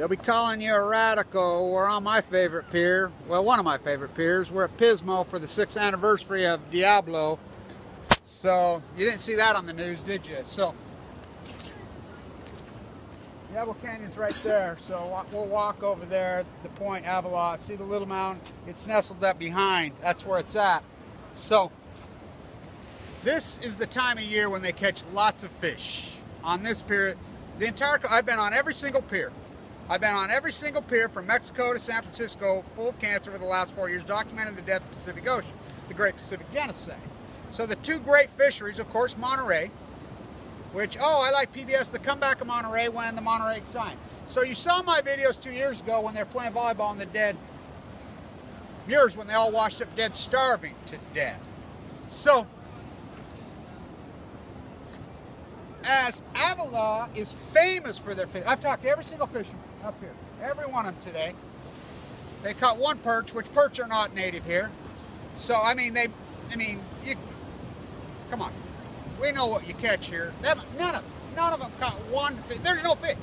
They'll be calling you a radical. We're on my favorite pier. Well, one of my favorite piers. We're at Pismo for the 6th anniversary of Diablo. So, you didn't see that on the news, did you? So, Diablo Canyon's right there. So, we'll walk over there, the point, Avila. See the little mountain? It's nestled up behind. That's where it's at. So, this is the time of year when they catch lots of fish. On this pier, I've been on every single pier. I've been on every single pier from Mexico to San Francisco, full of cancer for the last 4 years, documenting the death of the Pacific Ocean, the Great Pacific Genocide. So the two great fisheries, of course, Monterey, which, I like PBS, the comeback of Monterey when the Monterey signed. So you saw my videos 2 years ago when they were playing volleyball in the dead years when they all washed up dead, starving to death. So, as Avila is famous for their fish, I've talked to every single fisherman up here, every one of them today. They caught one perch, which perch are not native here. So, come on. We know what you catch here. None of them caught one fish. There's no fish.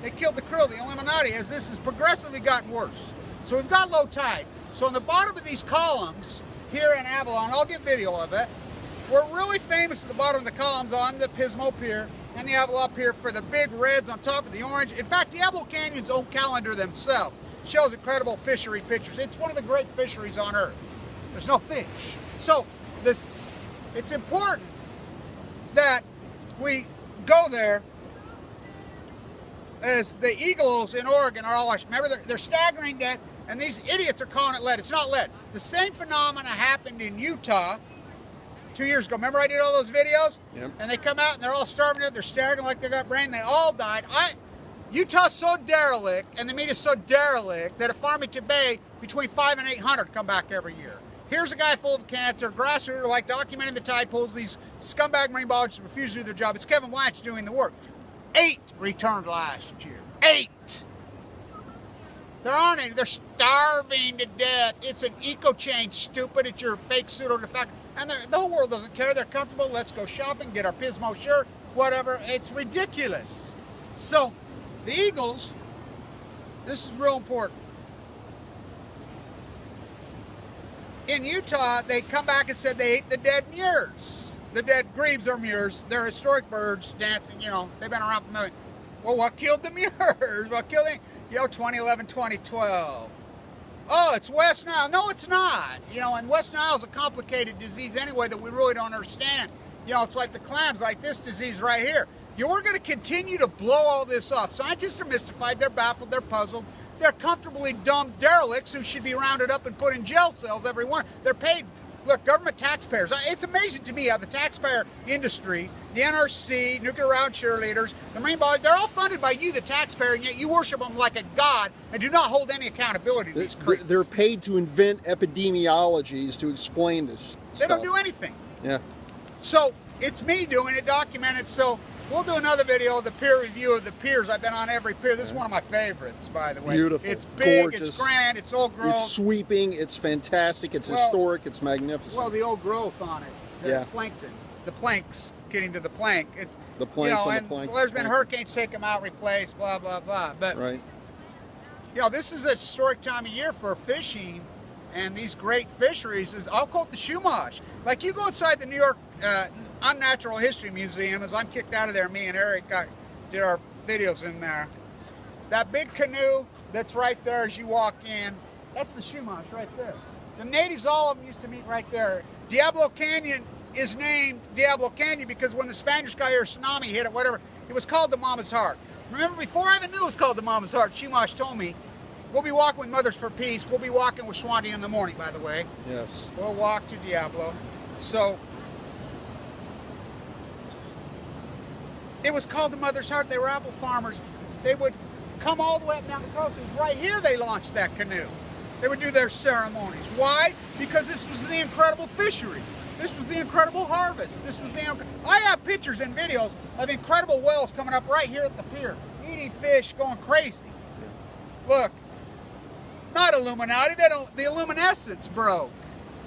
They killed the krill, the Illuminati, as this has progressively gotten worse. So we've got low tide. So on the bottom of these columns here in Avalon, I'll get video of it, we're really famous at the bottom of the columns on the Pismo Pier and the Avila Pier for the big reds on top of the orange. In fact, Diablo Canyon's own calendar themselves shows incredible fishery pictures. It's one of the great fisheries on Earth. There's no fish. So it's important that we go there, as the eagles in Oregon are all watching. Remember, they're staggering dead, and these idiots are calling it lead. It's not lead. The same phenomena happened in Utah 2 years ago. Remember I did all those videos? Yep. And they come out and they're all starving to death. They're staggering like they got brain. They all died. Utah's so derelict, and the meat is so derelict, that at Farmington Bay, between 500 and 800 come back every year. Here's a guy full of cancer, grassroots, like documenting the tide pools. These scumbag marine biologists refuse to do their job. It's Kevin Blanch doing the work. 8 returned last year. 8! They're on it. They're starving to death. It's an eco change, stupid. It's your fake pseudo-defect. And the whole world doesn't care. They're comfortable. Let's go shopping, get our Pismo shirt, whatever. It's ridiculous. So, the eagles, this is real important. In Utah, they come back and said they ate the dead mures. The dead grebes are mures. They're historic birds dancing, they've been around for a million. Well, what killed the mures? What killed them? 2011, 2012. Oh, it's West Nile. No, it's not. And West Nile is a complicated disease anyway that we really don't understand. It's like the clams, like this disease right here. We're going to continue to blow all this off. Scientists are mystified. They're baffled. They're puzzled. They're comfortably dumb derelicts who should be rounded up and put in jail cells, every one. They're paid, look, government taxpayers. It's amazing to me how the taxpayer industry, the NRC, nuclear round cheerleaders, the marine biologists, they're all funded by you, the taxpayer, and yet you worship them like a god and do not hold any accountability to these creatures. They're paid to invent epidemiologies to explain this They stuff. don't do anything. Yeah. So, it's me doing it, documented, so we'll do another video of the peer review of the piers. I've been on every pier. This is one of my favorites, by the way. Beautiful. It's big, gorgeous. it's grand, it's old growth. It's sweeping, it's fantastic, it's historic, it's magnificent. Well, the old growth on it. The plankton. The planks, getting to the plank. It's, the planks on the plank. There's been hurricanes take them out, replaced, blah, blah, blah. But, right. This is a historic time of year for fishing, and these great fisheries. I'll call it the Chumash. Like, you go inside the New York Unnatural History Museum, as I'm kicked out of there, me and Eric did our videos in there. That big canoe that's right there as you walk in, that's the Chumash right there. The natives, all of them used to meet right there. Diablo Canyon is named Diablo Canyon because when the Spanish got here, tsunami hit it, whatever, it was called the Mama's Heart. Remember, before I even knew it was called the Mama's Heart, Chumash told me, we'll be walking with Mothers for Peace. We'll be walking with Swanty in the morning, by the way. Yes. We'll walk to Diablo. So, it was called the Mother's Heart. They were apple farmers. They would come all the way up down the coast. It was right here they launched that canoe. They would do their ceremonies. Why? Because this was the incredible fishery. This was the incredible harvest. I have pictures and videos of incredible whales coming up right here at the pier, eating fish, going crazy. Look, not Illuminati. The luminescence broke.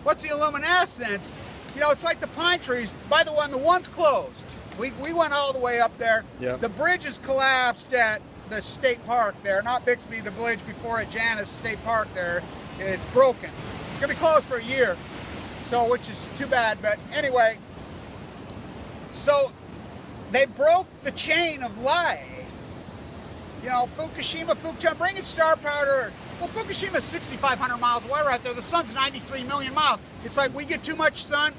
What's the luminescence? It's like the pine trees. By the way, the one's closed. We went all the way up there. Yep. The bridge is collapsed at the state park there, not Bixby, the village before it, Janus State Park there, it's broken. It's going to be closed for a year, so which is too bad. But anyway, so they broke the chain of life. You know, Fukushima, bring in star powder. Well, Fukushima's 6,500 miles away right there. The sun's 93 million miles. It's like we get too much sun,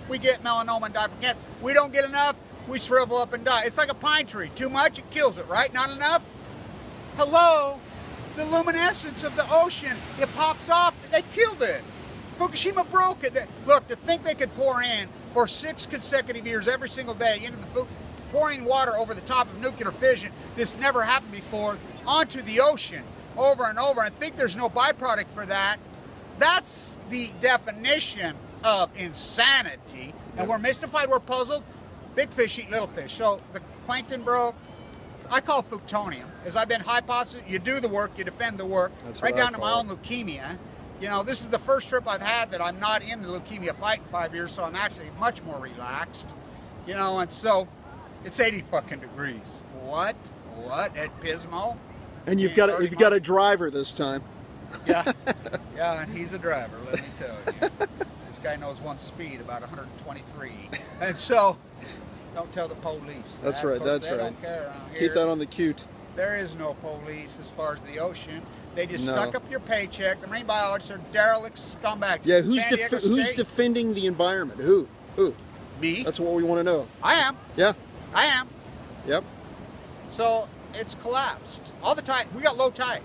we get melanoma and die from cancer. We don't get enough, we shrivel up and die. It's like a pine tree. Too much, it kills it, right? Not enough? Hello? The luminescence of the ocean, it pops off. They killed it. Fukushima broke it. Look, to think they could pour in for 6 consecutive years every single day into the pouring water over the top of nuclear fission, this never happened before, onto the ocean over and over, and think there's no byproduct for that. That's the definition of insanity. And we're mystified, we're puzzled. Big fish eat little fish. So the plankton broke. I call it Futonium. As I've been hypothesizing, you do the work, you defend the work. That's right what I down to my call own leukemia. You know, this is the first trip I've had that I'm not in the leukemia fight in 5 years, so I'm actually much more relaxed. You know, and so it's 80 fucking degrees. What? At Pismo? And you've got a driver this time. Yeah, yeah, and he's a driver, let me tell you. This guy knows one speed, about 123. And so, don't tell the police. That's right, that's right. Don't care around here. Keep that on the cute. There is no police as far as the ocean. They just suck up your paycheck. The marine biologists are derelict scumbags. Yeah, who's defending the environment? Who? Me. That's what we want to know. I am. Yeah. I am. Yep. So it's collapsed all the time. We got low tide.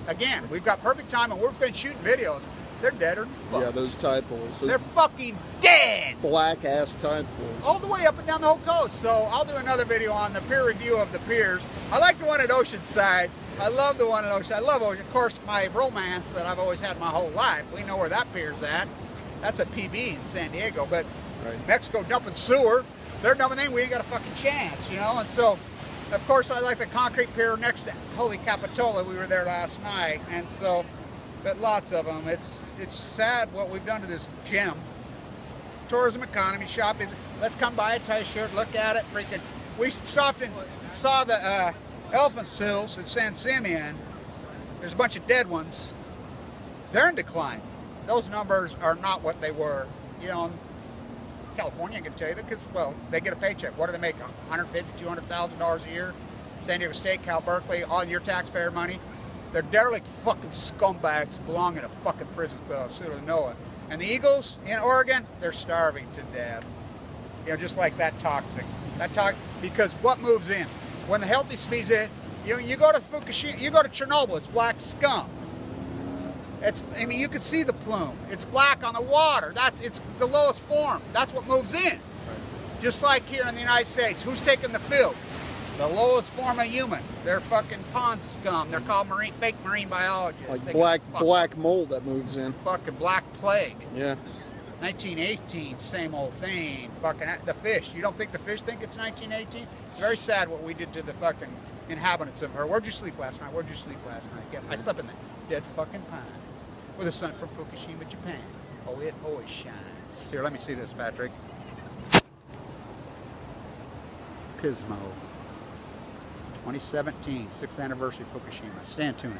Again, we've got perfect time, and we've been shooting videos. They're deader than fuck. Yeah, those tide pools. They're fucking dead. Black ass tide pools. All the way up and down the whole coast. So I'll do another video on the peer review of the piers. I like the one at Oceanside. I love the one at Oceanside. I love Ocean. Of course, my romance that I've always had my whole life. We know where that pier's at. That's a PB in San Diego. But Mexico dumping sewer. They're dumping thing. We ain't got a fucking chance, you know. And so, of course, I like the concrete pier next to Holy Capitola. We were there last night, and so, but lots of them. It's sad what we've done to this gem. Tourism economy shop is. Let's come buy a t-shirt, look at it, freaking. We stopped and saw the elephant seals at San Simeon. There's a bunch of dead ones. They're in decline. Those numbers are not what they were. You know, California, I can tell you that because, well, they get a paycheck. What do they make? $150,000, $200,000 a year? San Diego State, Cal Berkeley, all your taxpayer money. They're derelict fucking scumbags belong in a fucking prison pseudo NOAA. And the eagles in Oregon, they're starving to death. You know, just like that toxic. Because what moves in? When the healthy species in, you go to Fukushima, you go to Chernobyl, it's black scum. I mean, you can see the plume. It's black on the water. It's the lowest form. That's what moves in. Just like here in the United States, who's taking the field? The lowest form of human. They're fucking pond scum. They're called fake marine biologists. Like black mold that moves in. Fucking black plague. Yeah. 1918, same old thing. Fucking the fish. You don't think the fish think it's 1918? It's very sad what we did to the fucking inhabitants of her. Where'd you sleep last night? Yeah, I slept in the dead fucking pines with the sun from Fukushima, Japan. Oh, it always shines. Here, let me see this, Patrick. Pismo. 2017, 6th anniversary Fukushima. Stand tuned.